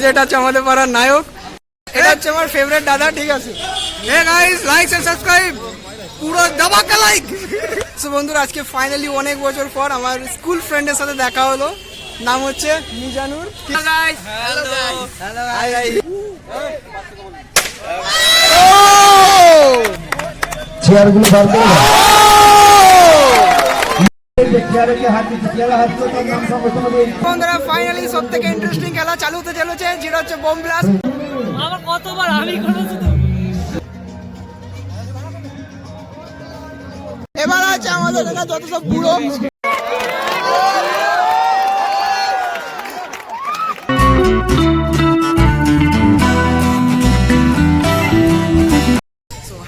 এটা হচ্ছে আমাদের পাড়ার নায়ক, এটা হচ্ছে আমার ফেভারিট দাদা, ঠিক আছে। Hey guys, like and subscribe, পুরো ধামাকা লাইক। সো বন্ধুরা, আজকে ফাইনালি অনেক বছর পর আমার স্কুল ফ্রেন্ডের সাথে দেখা হলো, নাম হচ্ছে Mizanur. Hello guys, hello hello hi. চেয়ারগুলো বার করে বন্ধুরা, ফাইনালি সব থেকে ইন্টারেস্টিং খেলা চালু হতে চলেছে, যেটা হচ্ছে বোম ব্লাস্ট। আমার কতবার আমি করেছি তো। এবার আছে আমাদের এখানে যত সব বুড়ো।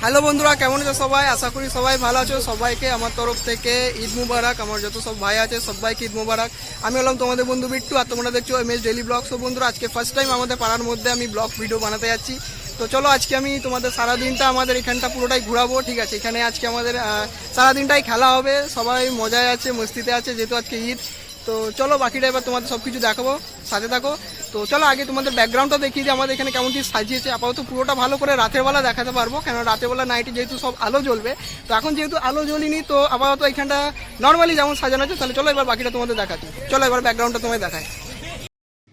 হ্যালো বন্ধুরা, কেমন আছো সবাই? আশা করি সবাই ভালো আছো। সবাইকে আমার তরফ থেকে ঈদ মুবারক। আমার যত সব ভাই আছে সবাইকে ঈদ মুবারক। আমি হলাম তোমাদের বন্ধু বিট্টু, আর তোমরা দেখছো এমএস ডেইলি ব্লগ। সো বন্ধুরা, আজকে ফার্স্ট টাইম আমাদের পাড়ার মধ্যে আমি ব্লগ ভিডিও বানাতে যাচ্ছি। তো চলো, আজকে আমি তোমাদের সারাদিনটা আমাদের এখানটা পুরোটাই ঘুরাবো, ঠিক আছে। এখানে আজকে আমাদের সারাদিনটাই খেলা হবে, সবাই মজায় আছে, মস্তিতে আছে, যেহেতু আজকে ঈদ। তো চলো, বাকিটা এবার তোমাদের সব কিছু দেখাবো, সাথে থাকো। তো চলো, আগে তোমাদের ব্যাকগ্রাউন্ডটা দেখিয়ে দিই আমাদের এখানে কেমন কি সাজিয়েছে। আপাতত পুরোটা ভালো করে রাতের বেলা দেখাতে পারবো, কেন রাতের বেলা নাইটে যেহেতু সব আলো জ্বলবে। তো এখন যেহেতু আলো জ্বলিনি, তো আপাতত এখানটা নর্মালি যেমন সাজানো আছে। তাহলে চলো এবার বাকিটা তোমাদের দেখাচ্ছি। চলো এবার ব্যাকগ্রাউন্ডটা তোমায় দেখায়।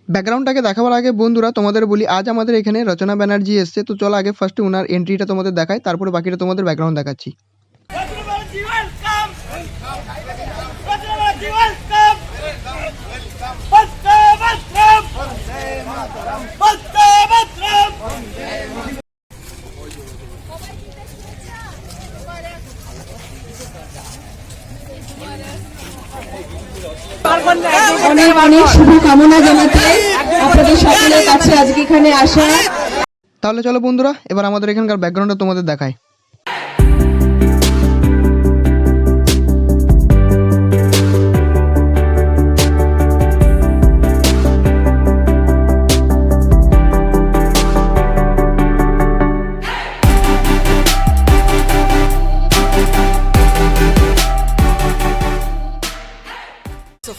ব্যাকগ্রাউন্ডটাকে দেখাবার আগে বন্ধুরা তোমাদের বলি, আজ আমাদের এখানে রচনা ব্যানার্জি এসছে। তো চলো আগে ফার্স্টে ওনার এন্ট্রিটা তোমাদের দেখায়, তারপরে বাকিটা তোমাদের ব্যাকগ্রাউন্ড দেখাচ্ছি। অনেক অনেক শুভকামনা জানাতে আপনাদের সকলের কাছে আজকে এখানে আসা। তাহলে চলো বন্ধুরা, এবার আমাদের এখানকার ব্যাকগ্রাউন্ডটা তোমাদের দেখায়।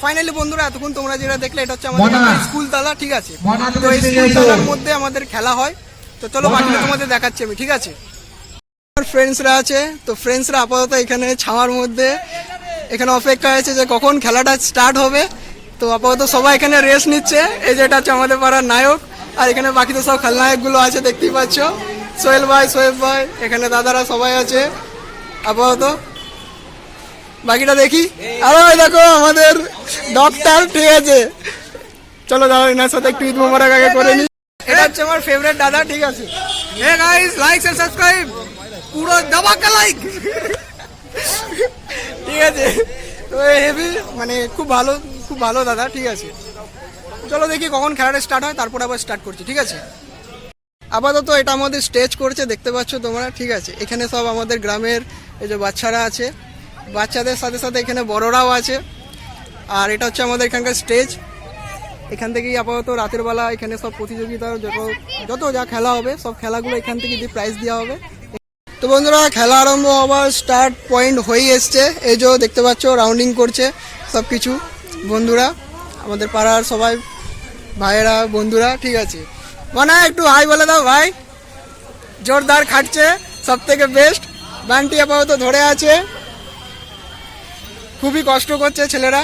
ফাইনালি বন্ধুরা, এতক্ষণ তোমরা যেটা দেখলে এটা হচ্ছে আমাদের স্কুল তালা, ঠিক আছে। তো এই স্কুল তালার মধ্যে আমাদের খেলা হয়। তো চলো বাকিটা তোমাদের দেখাচ্ছি আমি, ঠিক আছে। আমার ফ্রেন্ডসরা আছে, তো ফ্রেন্ডসরা আপাতত এখানে ছাওয়ার মধ্যে এখানে অপেক্ষা আছে যে কখন খেলাটা স্টার্ট হবে। তো আপাতত সবাই এখানে রেস্ট নিচ্ছে। এই যে এটা হচ্ছে আমাদের পাড়ার নায়ক, আর এখানে বাকি তো সব খেলনায়কগুলো আছে, দেখতেই পাচ্ছ। সোহেল ভাই, সোহেব ভাই, এখানে দাদারা সবাই আছে আপাতত। বাকিটা দেখি। আরো দেখো আমাদের ডক্টর, ঠিক আছে। চলো দাদা, এনার সাথে একটু ঈদ মোবারক আগে করে নি। এটা হচ্ছে আমার ফেভারিট দাদা, ঠিক আছে। Hey guys, like and subscribe, পুরো ধামাকা লাইক, ঠিক আছে। তো হেভি, মানে খুব ভালো দাদা, ঠিক আছে। চলো দেখি কখন খেলাটা স্টার্ট হয়, তারপর আবার স্টার্ট করছি, ঠিক আছে। আপাতত এটা আমাদের স্টেজ করছে, দেখতে পাচ্ছ তোমরা, ঠিক আছে। এখানে সব আমাদের গ্রামের এই যে বাচ্চারা আছে, বাচ্চাদের সাথে সাথে এখানে বড়রাও আছে। আর এটা হচ্ছে আমাদের এখানকার স্টেজ। এখান থেকেই আপাতত রাতের বেলা এখানে সব প্রতিযোগিতার যত যা খেলা হবে, সব খেলাগুলো এখান থেকে দিয়ে প্রাইজ দেওয়া হবে। তো বন্ধুরা, খেলা আরম্ভ হওয়ার স্টার্ট পয়েন্ট হয়ে এসছে। এই যে দেখতে পাচ্ছ রাউন্ডিং করছে সব কিছু বন্ধুরা, আমাদের পাড়ার সবাই ভাইয়েরা, বন্ধুরা, ঠিক আছে। মানে একটু হাই বলে দাও ভাই। জোরদার খাটছে, সব থেকে বেস্ট। বান্টি আপাতত ধরে আছে, খুবই কষ্ট করছে ছেলেরা।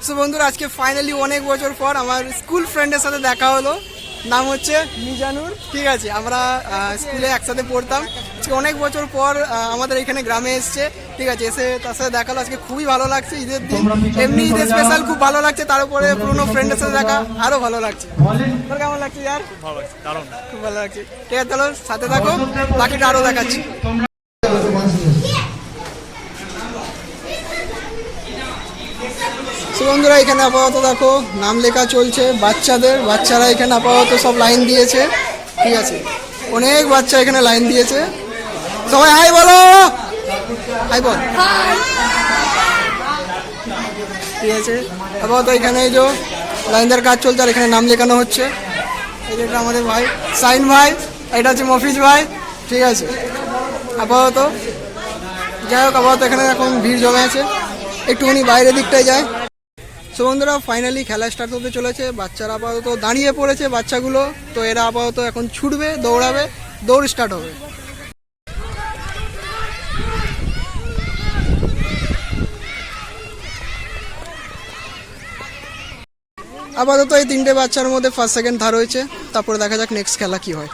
সো বন্ধুরা, আজকে ফাইনালি অনেক বছর পর আমার স্কুল ফ্রেন্ডের সাথে দেখা হলো, নাম হচ্ছে মিজানুর, ঠিক আছে। আমরা স্কুলে একসাথে পড়তাম। আজকে অনেক বছর পর আমাদের এখানে গ্রামে এসছে, ঠিক আছে। এসে তার সাথে দেখা হলো, আজকে খুবই ভালো লাগছে। ঈদের দিন এমনি ঈদের স্পেশাল খুব ভালো লাগছে, তার উপরে পুরোনো ফ্রেন্ডের সাথে দেখা আরো ভালো লাগছে। তোর কেমন লাগছে ইয়ার? খুব ভালো লাগছে, ঠিক আছে। চলো সাথে থাকো, বাকিটা আরো দেখাচ্ছি। বন্ধুরা, এখানে আপাতত দেখো নাম লেখা চলছে বাচ্চারা এখানে আপাতত সব লাইন দিয়েছে, ঠিক আছে। অনেক বাচ্চা এখানে লাইন দিয়েছে। সবাই হাই বলো, হাই বল, ঠিক আছে। আপাতত এখানে এই যে লাইন দেওয়ার কাজ চলছে, আর এখানে নাম লেখানো হচ্ছে। এই যেটা আমাদের ভাই সাইন ভাই, এটা হচ্ছে মফিজ ভাই, ঠিক আছে। আপাতত যাই হোক, আপাতত এখানে এখন ভিড় জমে আছে, একটুখানি বাইরের দিকটায় যায়। সো বন্ধুরা ফাইনালি খেলা স্টার্ট হতে চলেছে। বাচ্চারা আপাতত দাঁড়িয়ে পড়েছে, বাচ্চাগুলো তো এরা আপাতত এখন ছুটবে, দৌড়াবে, দৌড় স্টার্ট হবে। আপাতত এই 3টে বাচ্চার মধ্যে ফার্স্ট সেকেন্ড থার্ড হয়েছে, তারপরে দেখা যাক নেক্সট খেলা কি হয়।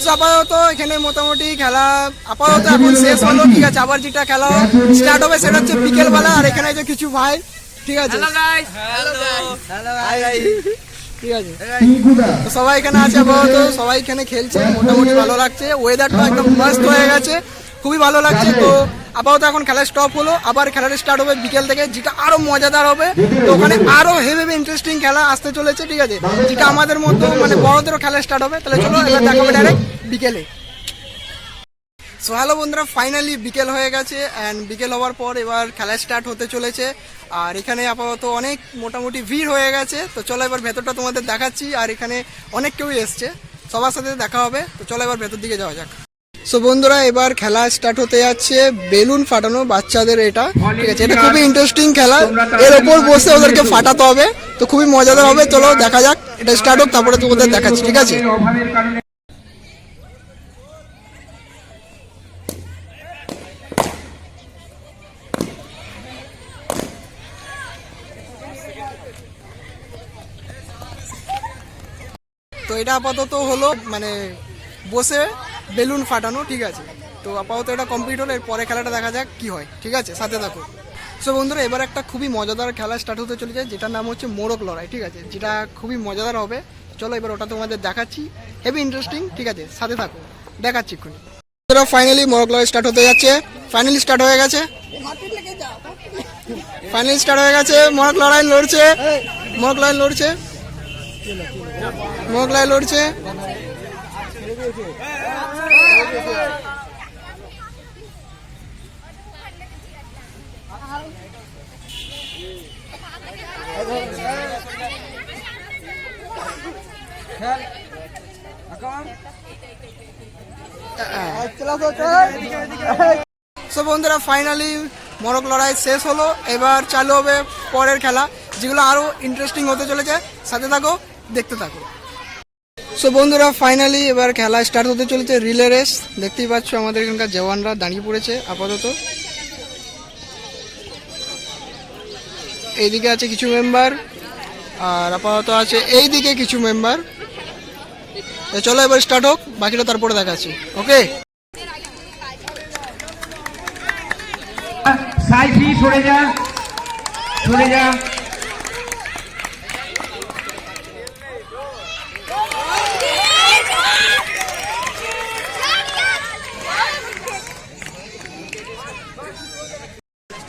So, আপাতত এখানে মোটামুটি খেলা আপাতত এখন শেষ হলো, ঠিক আছে। আবার যেটা খেলা স্টার্ট হবে সেটা হচ্ছে বিকেলবেলা। আর এখানে যে কিছু ভাই, ঠিক আছে, ঠিক আছে, তো সবাই এখানে আছে আপাতত, সবাই এখানে খেলছে, মোটামুটি ভালো লাগছে। ওয়েদারটা একদম মাস্ট হয়ে গেছে, খুবই ভালো লাগছে। তো আপাতত এখন খেলা স্টপ হলো, আবার খেলাটা স্টার্ট হবে বিকেল থেকে, যেটা আরো মজাদার হবে। তো ওখানে আরো হেভি ইন্টারেস্টিং খেলা আসতে চলেছে, ঠিক আছে, যেটা আমাদের মতো মানে বড়দেরও খেলা স্টার্ট হবে। তাহলে চলো এবার দেখা হবে ডাইরেক্ট বিকেলে। সো হ্যালো বন্ধুরা, ফাইনালি বিকেল হয়ে গেছে অ্যান্ড বিকেল হওয়ার পর এবার খেলা স্টার্ট হতে চলেছে। আর এখানে আপাতত অনেক মোটামুটি ভিড় হয়ে গেছে। তো চলো এবার ভেতরটা তোমাদের দেখাচ্ছি। আর এখানে অনেক কেউই এসছে, সবার সাথে দেখা হবে। তো চলো এবার ভেতর দিকে যাওয়া যাক। সো বন্ধুরা, এবার খেলা স্টার্ট হতে যাচ্ছে বেলুন ফাটানো বাচ্চাদের, এটা ঠিক আছে, এটা খুবই ইন্টারেস্টিং খেলা। এর ওপর বসে ওদেরকে ফাটাতে হবে, তো খুবই মজাদার হবে। চলো দেখা যাক, এটা স্টার্ট হোক, তারপরে তোমাদের দেখাচ্ছি, ঠিক আছে। তো এটা আপাতত হলো মানে বসে বেলুন ফাটানো, ঠিক আছে। তো আপাতত এটা কমপ্লিট হলো, এর পরে খেলাটা দেখা যাক কি হয়, ঠিক আছে, সাথে থাকো। সো বন্ধুরা, এবার একটা খুবই মজাদার খেলা স্টার্ট হতে চলেছে, যেটার নাম হচ্ছে মোরগ লড়াই, ঠিক আছে, যেটা খুবই মজাদার হবে। চলো এবার ওটা তোমাদের দেখাচ্ছি, হেভি ইন্টারেস্টিং, ঠিক আছে, সাথে থাকো, দেখাচ্ছি এক্ষুনি। বন্ধুরা ফাইনালি মোরগ লড়াই স্টার্ট হতে যাচ্ছে, ফাইনালি স্টার্ট হয়ে গেছে, ফাইনালি স্টার্ট হয়ে গেছে। মোরগ লড়াই লড়ছে, মোরগ লড়াই লড়ছে, মোরগ লড়াই লড়ছে। সো বন্ধুরা ফাইনালি মোরগ লড়াই শেষ হলো, এবার চালু হবে পরের খেলা, যেগুলো আরো ইন্টারেস্টিং হতে চলেছে, সাথে থাকো, দেখতে থাকো। সো বন্ধুরা ফাইনালি এবার খেলা স্টার্ট হতে চলেছে রিলে রেস। দেখতেই পাচ্ছ আমাদের এখানকার জওয়ানরা দাঁড়িয়ে পড়েছে আপাতত। এইদিকে আছে কিছু মেম্বার, আর আপাতত আছে এইদিকে কিছু মেম্বার। চলো এবার স্টার্ট হোক, বাকিটা তারপরে দেখাচ্ছি, ওকে। সাইফি সরে যা, সরে যা।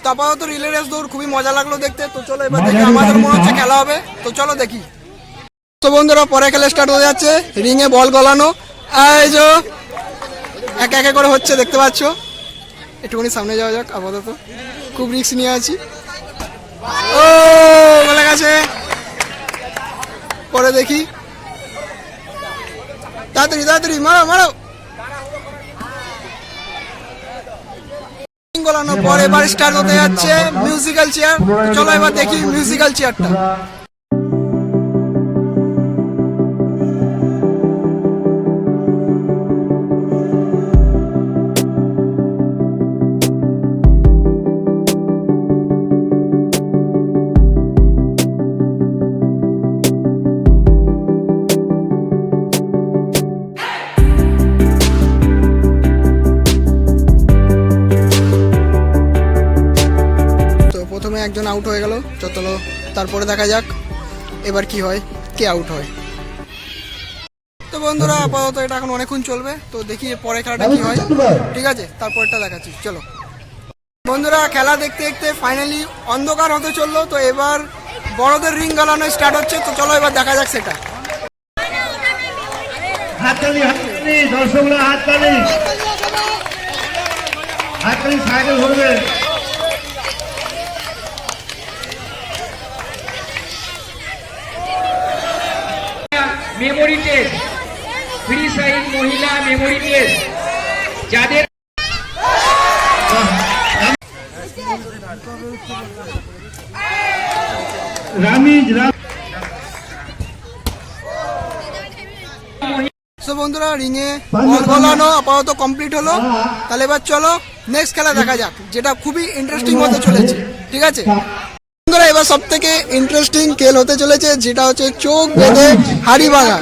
তো আপাতত রিলে রেস দৌড় খুবই মজা লাগলো দেখতে। তো চলো এবার দেখি, আমাদের মনে হচ্ছে খেলা হবে, তো চলো দেখি। তো বন্ধুরা পরে খেলা স্টার্ট হয়ে যাচ্ছে, রিং এ বল গলানো, এই যে একে একে করে হচ্ছে, দেখতে পাচ্ছ। একটুখানি সামনে যাওয়া যাক, আপাতত খুব রিস্ক নিয়ে আছি। ও বলে গেছে, পরে দেখি, তাড়াতাড়ি তাড়াতাড়ি মারো মারো। গলানোর পর এবার স্টার্ট হতে যাচ্ছে মিউজিক্যাল চেয়ার। চলো এবার দেখি মিউজিক্যাল চেয়ারটা। একজন আউট হয়ে গেল, চলো তারপরে দেখা যাক এবার কি হয়, কে আউট হয়। তো বন্ধুরা আপাতত এটা এখন অনেকক্ষণ চলবে, তো দেখি পরে খেলাটা কি হয়, ঠিক আছে, তারপরটা দেখাচ্ছি, চলো। বন্ধুরা খেলা দেখতে দেখতে ফাইনালি অন্ধকার হতে চললো। তো এবার বড়দের রিং গালানো স্টার্ট হচ্ছে, তো চলো এবার দেখা যাক সেটা। হাততালি হাততালি, দর্শকরা হাততালি, হাততালি সাইডে ঘুরবে। মেমোরি টেস্ট, ফ্রি সাইজ মহিলা মেমোরি টেস্ট, যাদের রামিজ তো বন্ধুরা রিং এ বল গলানো আপাতত কমপ্লিট হলো। তাহলে এবার চলো নেক্সট খেলা দেখা যাক, যেটা খুবই ইন্টারেস্টিং হতে চলেছে। ঠিক আছে বন্ধুরা, এবার সব থেকে ইন্টারেস্টিং খেল হতে চলেছে, যেটা হচ্ছে চোখ বেঁধে হাড়ি ভাঙা।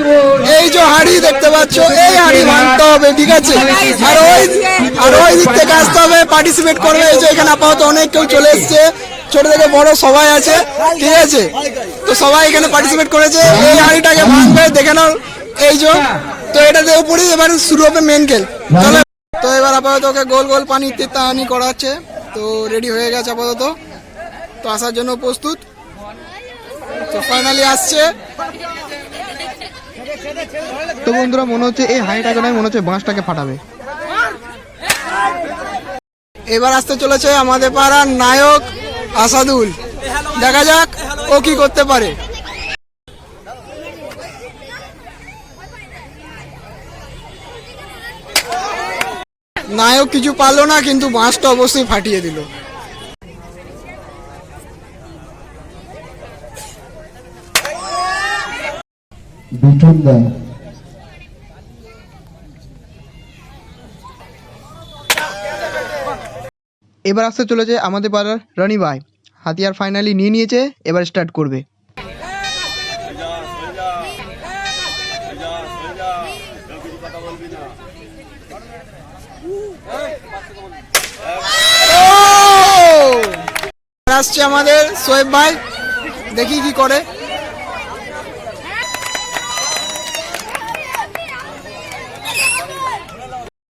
এই যে হাড়ি দেখতে পাচ্ছ, এই হাড়ি ভাঙতে হবে। ঠিক আছে, আর ওই দিক থেকে আসতে হবে, পার্টিসিপেট করবে। এই যে এখানে আপাতত অনেক কেউ চলে এসছে, ছোট থেকে বড় সবাই আছে। ঠিক আছে, তো সবাই এখানে পার্টিসিপেট করেছে। এই হাড়িটাকে ভাঙবে, দেখে নাও। এই যে তো এটাতে উপরে এবার শুরু হবে মেন খেল। চলো, তো এবার আপাতত ওকে গোল গোল পানি তিতানি করা হচ্ছে। তো রেডি হয়ে গেছে আপাতত, তো আসার জন্য প্রস্তুত। তো ফাইনালি আসছে। তো বন্ধুরা মনে হচ্ছে এই হাঁড়িটাকে নয়, মনে হচ্ছে বাঁশটাকে ফাটাবে। এবার আসতে চলেছে আমাদের পাড়ার নায়ক আসাদুল। দেখা যাক ও কি করতে পারে। নায়ক কিছু পারলো না, কিন্তু বাঁশটা অবশ্যই ফাটিয়ে দিল। বিটুলদা এবার আসতে চলেছে আমাদের পাড়ার রনি ভাই। হাতিয়ার ফাইনালি নিয়ে নিয়েছে, এবার স্টার্ট করবে। আসছে আমাদের সোয়েব ভাই, দেখি কি করে।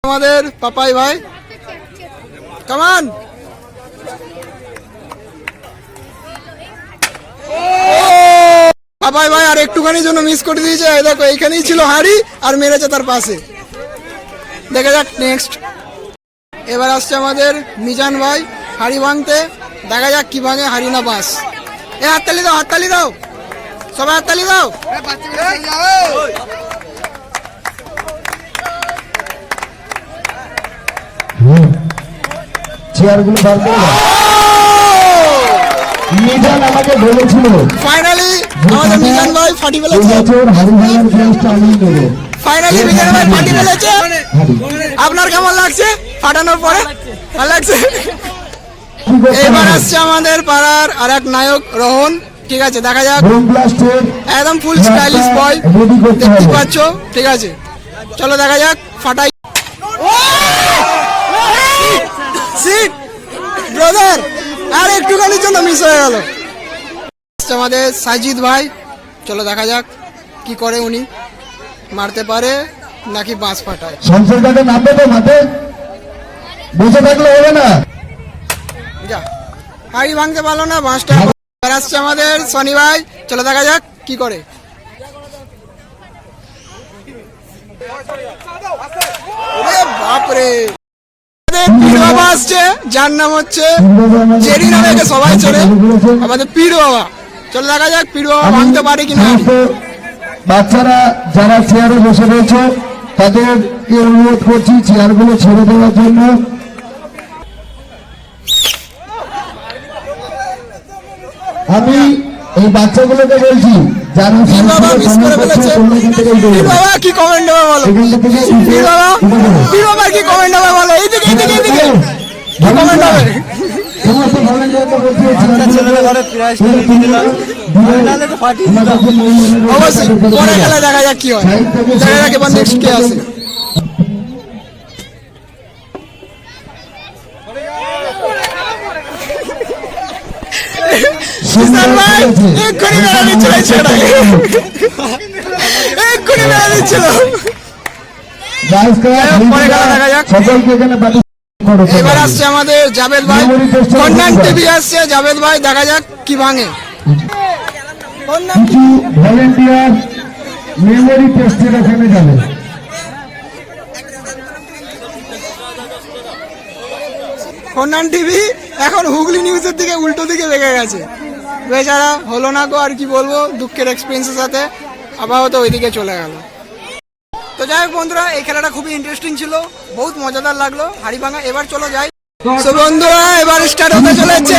আমাদের পাপাই ভাই, কামান। পাপাই ভাই আর একটুখানির জন্য মিস করে দিয়েছে। এই দেখো এইখানেই ছিল হাড়ি, আর মেরেছে তার পাশে। দেখা যাক নেক্সট। এবার আসছে আমাদের মিজান ভাই হাড়ি ভাঙতে। দেখা যাক কি ভাঙে, হাড়ি না বাঁশ। এ হাততালি দাও, হাততালি দাও, সবাই হাততালি দাও। চেয়ারগুলো বার করে দাও। মিজান আমাকে বলেছিল ফাইনালি আমাদের মিজান ভাই ফাটি ফেলেছে। এবছর হাড়ি ভাঙার প্রাইজটা আমি দেবো। ফাইনালি মিজান ভাই ফাটি ফেলেছে। আপনার কেমন লাগছে ফাটানোর পরে? ভালো লাগছে। এবার আসছে আমাদের পাড়ার আর এক নায়ক রোহন। ঠিক আছে, দেখা যাক। বোম ব্লাস্টের একদম ফুল স্টাইলিশ বয়, রেডি করতে দেখতে হবে। পাচ্ছ। ঠিক আছে, চলো দেখা যাক, ফাটাই। সিট ব্রাদার, আর একটুখানির জন্য মিস হয়ে গেল। আমাদের সাজিদ ভাই, চলো দেখা যাক কি করে উনি। মারতে পারে নাকি বাঁশ ফাটায়। সংসদ ঘাটে নামবে তো মাঠে, বসে থাকলে হবে না। যা, হাড়ি ভাঙতে পারলো না, বাঁশটা। এবার আসছে আমাদের সনি ভাই, চলো দেখা যাক কি করে। ওরে বাপরে, পীর বাবা আসছে, যার নাম হচ্ছে জেরি নামে একে সবাই চলে, আমাদের পীর বাবা। চলো দেখা যাক পীর বাবা ভাঙতে পারে কিনা। সমস্ত বাচ্চারা যারা চেয়ারে বসে রয়েছে তাদেরকে অনুরোধ করছি চেয়ারগুলো ছেড়ে দেওয়ার জন্য। আমি এই বাচ্চাগুলোকে বলছি যারা পীর বাবা মিস করে ফেলেছে। পীর বাবা কি কমেন্ট দেবে বলো? পীর বাবা, পীর বাবা কি কমেন্ট হবে বলো? এইদিকে এইদিকে এইদিকে কি কমেন্ট হবে? সমস্ত ভলেন্টিয়ারকে বলছি অবশ্যই পরে গেলে দেখা যাক কি হয়। দেখা যাক এবার নেক্সট কে আসে। কিষান ভাই এক্ষুনি মেরে দিচ্ছিল, এক্ষুনি মেরে দিচ্ছিল। পরে খেলা দেখা যাক। সকলকে এখানে এবার আসছে আমাদের জাভেদ ভাই, কন্যান টিভি আসছে। জাভেদ ভাই দেখা যাক কি ভাঙে। কিছু ভলেন্টিয়ার মেমোরি টেস্টের এখানে যাবে। কন্যান টিভি এখন হুগলি নিউজের দিকে উল্টো দিকে লেগে গেছে। বেচারা হলো না গো, আর কি বলবো, দুঃখের এক্সপিরিয়েন্সের সাথে আপাতত ওইদিকে চলে গেল। তো যাই হোক বন্ধুরা, এই খেলাটা খুবই ইন্টারেস্টিং ছিল, বহুত মজাদার লাগলো হাড়ি ভাঙা। এবার চলো যাই। তো বন্ধুরা এবার স্টার্ট হতে চলেছে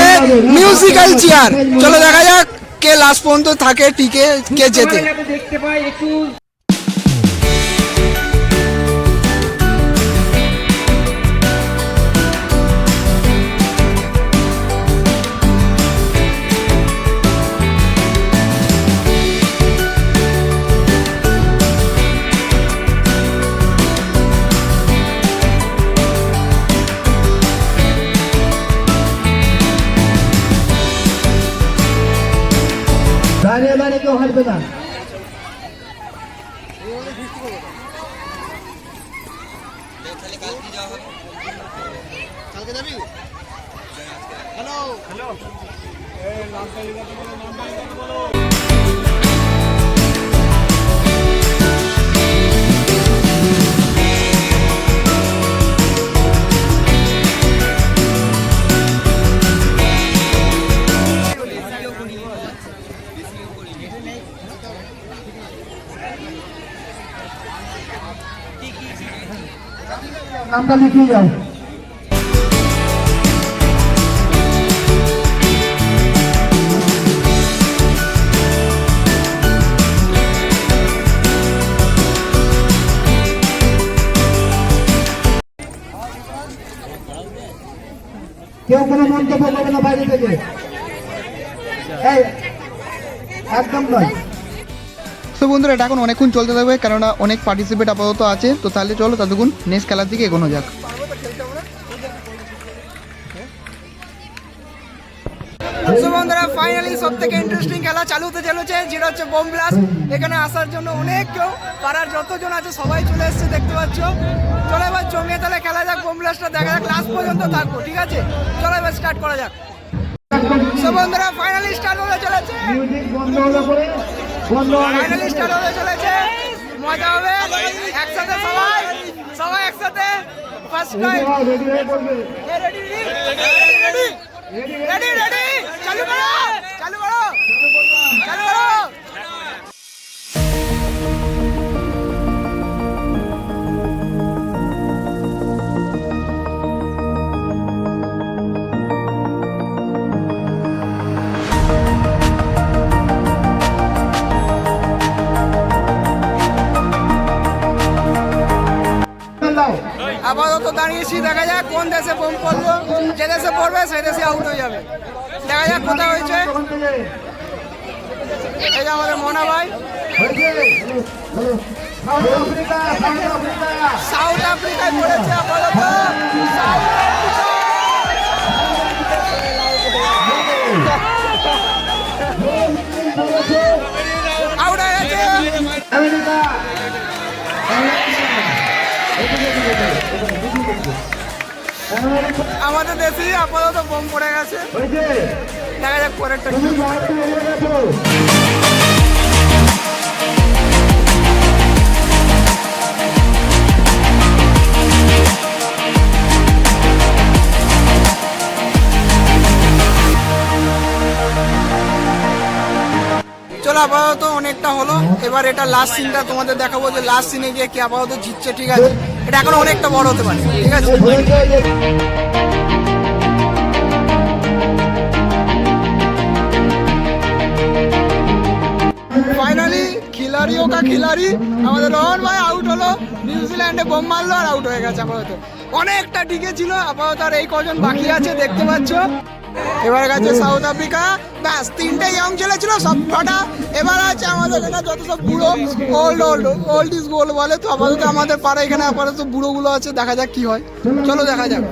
মিউজিক্যাল চেয়ার। চলো দেখা যাক কে লাস্ট পর্যন্ত থাকে টিকে কে জেতে। যাতে দেখতে পাই একটু দাঁড়িয়ে দাঁড়িয়ে কেউ হাঁটবে না। নামটা লিখিয়ে যাও। কেউ কোনো মন্তব্য করবে না বাইরে থেকে, এই একদম নয়। তো বন্ধুরা এটা এখন অনেকক্ষণ চলতে থাকবে, কেননা অনেক পার্টিসিপেট আপাতত আছে। তো তাহলে চলো ততক্ষণ নেক্সট খেলার দিকে এগোনো যাক। তো বন্ধুরা ফাইনালি সব থেকে ইন্টারেস্টিং খেলা চালু হতে চলেছে, যেটা হচ্ছে বোম ব্লাস্ট। এখানে আসার জন্য অনেক কেউ, পাড়ার যতজন আছে সবাই চলে এসেছে, দেখতে পাচ্ছ। চলো এবার জমিয়ে তাহলে খেলা যাক, বোম ব্লাস্টটা দেখা যাক, লাস্ট পর্যন্ত থাকবো, ঠিক আছে? চলো এবার স্টার্ট করা যাক। তো বন্ধুরা ফাইনালি স্টার্ট হতে চলেছে, ফাইনালি স্টার্ট হতে চলেছে, মজা হবে একসাথে, সবাই সবাই একসাথে first time. Ready ready ready, চালু করো চালু করো চালু করো। আপাতত দাঁড়িয়েছি, দেখা যাক কোন দেশে বোম পড়লো। যে দেশে পড়বে সেই দেশে আউট হয়ে যাবে। দেখা যাক কোথায় হয়েছে। এই যে আমাদের মোনা ভাই, সাউথ আফ্রিকায় পড়েছে আপাতত। আউট হয়ে গেছে আমাদের দেশে, আপাতত বোম পড়ে গেছে। দেখা যাক পরেরটা। চলো আপাতত অনেকটা হলো, এবার এটা লাস্ট সিনটা তোমাদের দেখাবো, যে লাস্ট সিনে গিয়ে কি আপাতত জিতছে, ঠিক আছে? এটা এখন অনেকটা বড় হতে পারে, ঠিক আছে? ফাইনালি খিলাড়িও কা খিলাড়ি আমাদের রোহন ভাই আউট হলো, নিউজিল্যান্ডে বোম মারলো আর আউট হয়ে গেছে। আপাতত অনেকটা টিকে ছিল, আপাতত আর এই কজন বাকি আছে দেখতে পাচ্ছ। এবার গেছে সাউথ আফ্রিকা, ব্যাস তিনটে ইয়ং ছেলে ছিল সব কটা। এবার আছে আমাদের এখানে যত সব বুড়ো, ওল্ড ইজ গোল্ড বলে। তো আপাতত আমাদের পাড়া এখানে আপাতত বুড়োগুলো আছে, দেখা যাক কি হয়। চলো দেখা যাক।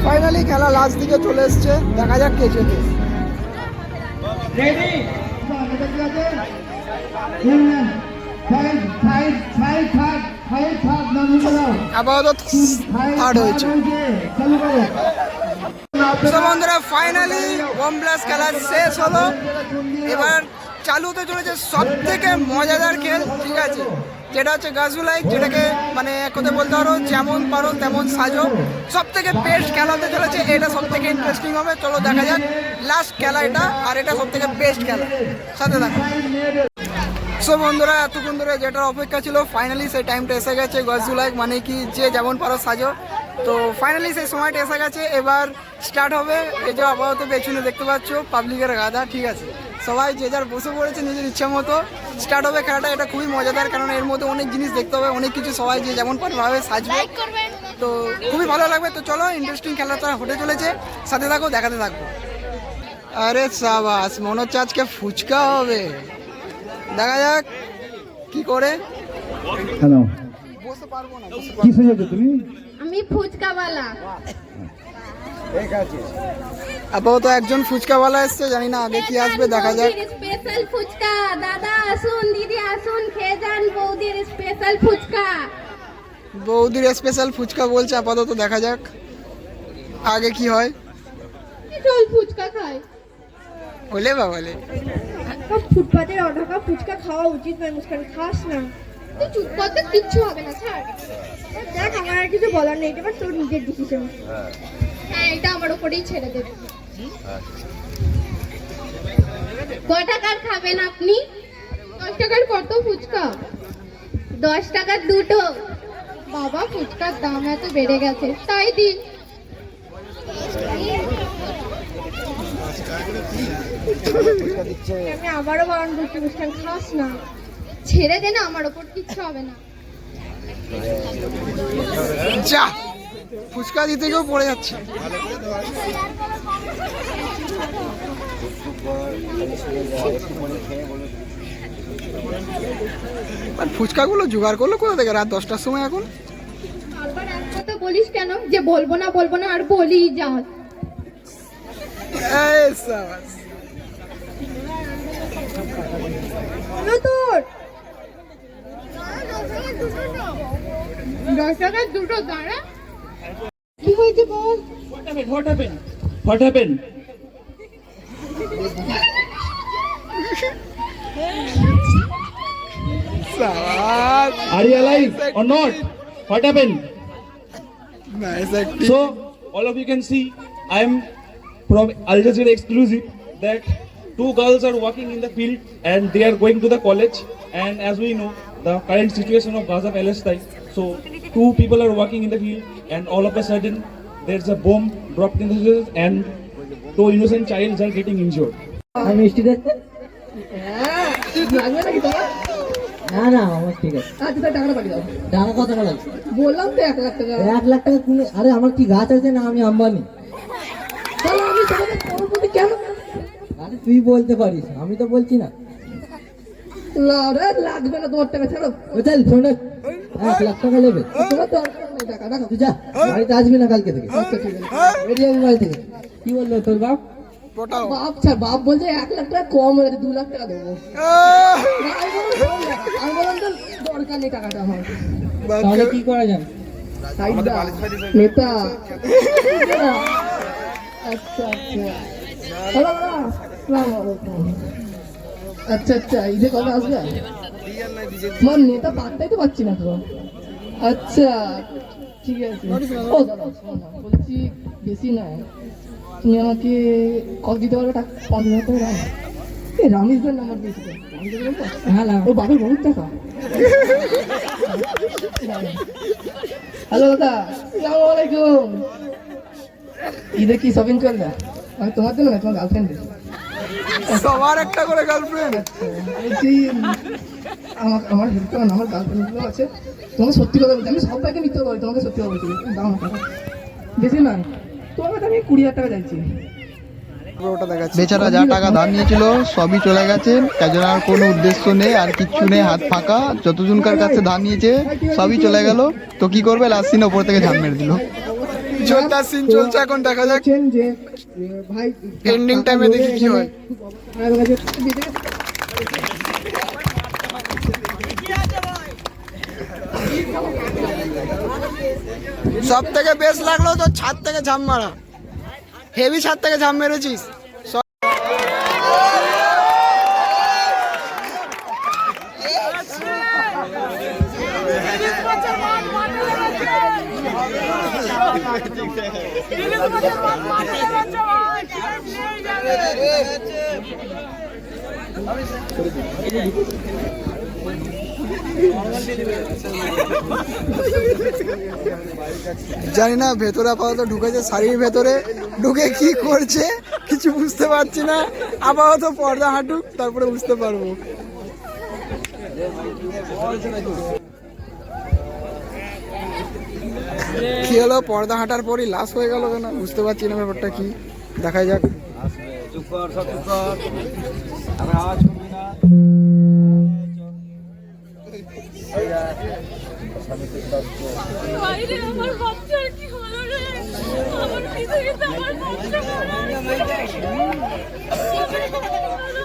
ফাইনালি খেলা লাস্ট দিকে চলে এসছে, দেখা যাক কে জেতে। রেডি আপাতত থার্ড হয়েছে। তো বন্ধুরা ফাইনালি বোম ব্লাস্ট খেলা শেষ হলো। এবার চালু হতে চলেছে সব থেকে মজাদার খেল, ঠিক আছে? যেটা হচ্ছে গাজুলাই, যেটাকে মানে এক কথা বলতে পারো যেমন পারো তেমন সাজো। সব থেকে বেস্ট খেলা হতে চলেছে, এটা সব থেকে ইন্টারেস্টিং হবে। চলো দেখা যাক লাস্ট খেলা এটা, আর এটা সব থেকে বেস্ট খেলা, সাথে দেখো। সো বন্ধুরা, এতক্ষণ ধরে যেটার অপেক্ষা ছিল ফাইনালি সেই টাইমটা এসে গেছে। গাজুলাই মানে কি যে যেমন পারো সাজো, তো ফাইনালি সেই সময়টা এসে গেছে। এবার স্টার্ট হবে। এই যে আপাতত পেছনে দেখতে পাচ্ছ পাবলিকের গাদা, ঠিক আছে, সবাই যে যার বসে পড়েছে নিজের ইচ্ছা মতো। স্টার্ট হবে খেলাটা। এটা খুবই মজাদার, কারণ এর মধ্যে অনেক জিনিস দেখতে হবে, অনেক কিছু, সবাই যে যেমন ভাবে সাজবে, তো খুবই ভালো লাগবে। তো চলো, ইন্টারেস্টিং খেলাটা হতে চলেছে, সাথে থাকো, দেখাতে থাকবো। আরে সাবাস, মনে হচ্ছে আজকে ফুচকা হবে। দেখা যাক কি করে। হ্যালো, বসতে পারবো না। কি সেজেছো তুমি? আমি ফুচকাওয়ালা। আপাতত একজন ফুচকাওয়ালা এসছে, জানি না আগে কি আসবে, দেখা যাক। স্পেশাল ফুচকা, দাদা আসুন, দিদি আসুন, খেয়ে যান বৌদির স্পেশাল ফুচকা। বৌদির স্পেশাল ফুচকা বলছে, আপাতত দেখা যাক আগে কি হয়। চল ফুচকা খাই। বলে বাবালে, ফুটপাতের অঢাকা ফুচকা খাওয়া উচিত নয়, মুস্কান খাস না। তুই চুপ করতে, কিচ্ছু হবে না, ছাড়। দেখ, আমার আর কিছু বলার নেই, এবার তোর নিজের ডিসিশন। হ্যাঁ, এটা আমার উপরেই ছেড়ে দেবে। কয় টাকার খাবেন আপনি? 10 টাকার কত ফুচকা? 10 টাকার দুটো। বাবা, ফুচকার দাম এত বেড়ে গেছে, তাই দিন। আমি আবারও বারণ করছি, মুস্কান খাস না, ছেড়ে দে না, আমার ওপর কিচ্ছু হবে না। যা, ফুচকা দিতে গিয়েও পড়ে যাচ্ছে। আর ফুচকাগুলো জোগাড় করলো কোথা থেকে রাত 10টার সময় এখন? বারবার এক কথা বলিস কেন যে বলবো না আর বলি যাস। এই সাবাস। তোর 10 টাকার দুটো, দাঁড়া। কি হয়েছে বল? What happened? সাবাস, Are you alive or not? What happened? Nice acting. So, all of you can see, I am from Al Jazeera exclusive that two girls are walking in the field and they are going to the college. And as we know, the current situation of Gaza, Palestine. So, two people are walking in the field, and all of a sudden, there's a bomb dropped in the field, and two innocent childs are getting injured. আমি মিষ্টি দেখতে লাগবে নাকি তোমার? না আমার ঠিক আছে। আচ্ছা, তাহলে টাকাটা পাঠিয়ে দাও। টাকা কত টাকা লাগবে? বললাম তো 1 লাখ টাকা। 1 লাখ টাকা তুমি? আরে আমার কি গাছ আছে না আমি আম্বানি? তাহলে আমি তোমাকে করবোটি কেন? আরে তুই বলতে পারিস, আমি তো বলছি না। লাগবে না তোমার টাকা, ছাড়ো। ও চল শোনো, 1 লাখ টাকা নেবে? তোমার দরকার নেই টাকা, রাখো। তুই যা, বাড়িতে আসবি না কালকে থেকে। আচ্ছা, ঠিক আছে। বেরিয়ে যাবি বাড়ি থেকে। কি বললো তোর বাপ? পটাও। বাপ ছাড়, বাপ বলছে 1 লাখ টাকা কম হয়ে গেছে, 2 লাখ টাকা দেবো। আমি বললাম তো দরকার নেই টাকাটা আমার। তাহলে কি করা যায়? নেতা। আচ্ছা হ্যালো, আচ্ছা, ঈদে কবে আসবে? তোমার নেতা পাত্তাই তো পাচ্ছি না তো। আচ্ছা, ঠিক আছে। ও দাদা, শোনো না, বলছি বেশি না, তুমি আমাকে কল দিতে পারবে টাকা? 15,000 টাকা। রামেশদের নাম্বার দিয়েছিল, হ্যাঁ ও বাবার বহুত টাকা। হ্যালো দাদা, আসসালামু আলাইকুম। ঈদে কি শপিং করলে? আমি তোমার জন্য না, তোমার গার্লফ্রেন্ডের। সবার একটা করে গার্লফ্রেন্ড। বলছি আমার হেল্প করো না, আমার গার্লফ্রেন্ডগুলো আছে। তোমাকে সত্যি কথা বলছি, আমি সবাইকে মিথ্যা বলি, তোমাকে সত্যি কথা বলছি। দাও না টাকা, বেশি না, তোমার কাছে আমি 20,000 টাকা চাইছি। বেচারা যা টাকা ধার নিয়েছিল সবই চলে গেছে, তার জন্য আর কোনো উদ্দেশ্য নেই, আর কিচ্ছু নেই, হাত ফাঁকা। যতজনকার কাছে ধার নিয়েছে সবই চলে গেল। তো কি করবে, লাস্ট সিন ওপর থেকে ঝাঁপ মেরে দিল। জোরদার সিন চলছে এখন, দেখা যাক বলছেন যে ভাই এন্ডিং টাইমে দেখি কি হয়। সব থেকে বেস্ট লাগলো তো ছাদ থেকে ঝাঁপ মারা, হেভি ছাদ থেকে ঝাঁপ মেরেছিস। জানি না ভেতরে আপাতত ঢুকেছে, শাড়ির ভেতরে ঢুকে কি করছে কিছু বুঝতে পারছি না। আপাতত পর্দা হাঁটুক, তারপরে বুঝতে পারবো। কি হলো, পর্দা হাঁটার পরই লাশ হয়ে গেল কেন বুঝতে পারছি না ব্যাপারটা কি। দেখাই যাক। বাইরে আমার বাচ্চার কি হলো রে? আমার পৃথিবীতে আমার বাচ্চা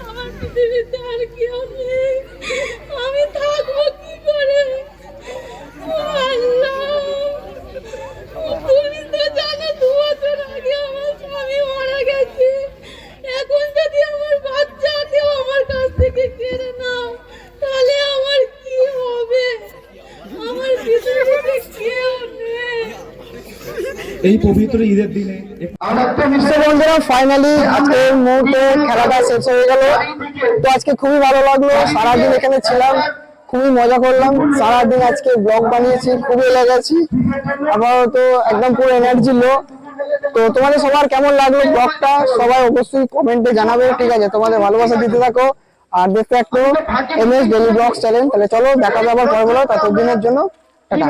আমার পৃথিবীতে আর কি হবে? আমি থাকবো কি করে? ও আল্লাহ, তুমি তো জানো 2 বছর আগে আমার স্বামী মারা গেছে। এখন যদি আমার বাচ্চাকেও আমার কাছ থেকে কেড়ে নাও, তাহলে আমার কি হবে? আমার পৃথিবীতে কেউ নেই। এই পবিত্র ঈদের দিনে তো বন্ধুরা ফাইনালি আজকের মুহূর্তে খেলাটা শেষ হয়ে গেল। তো আজকে খুবই ভালো লাগলো, সারাদিন এখানে ছিলাম, খুবই মজা করলাম। সারাদিন আজকে ব্লগ বানিয়েছি, খুবই লেগেছি। আপাতত একদম পুরো এনার্জি লো। তো তোমাদের সবার কেমন লাগলো ব্লগটা সবাই অবশ্যই কমেন্টে জানাবে, ঠিক আছে? তোমাদের ভালোবাসা দিতে থাকো আর দেখতে থাকো MS ডেইলি ব্লগস চ্যানেল। তাহলে চলো দেখা যাবে আবার পরে বলো, ততদিনের জন্য টাটা।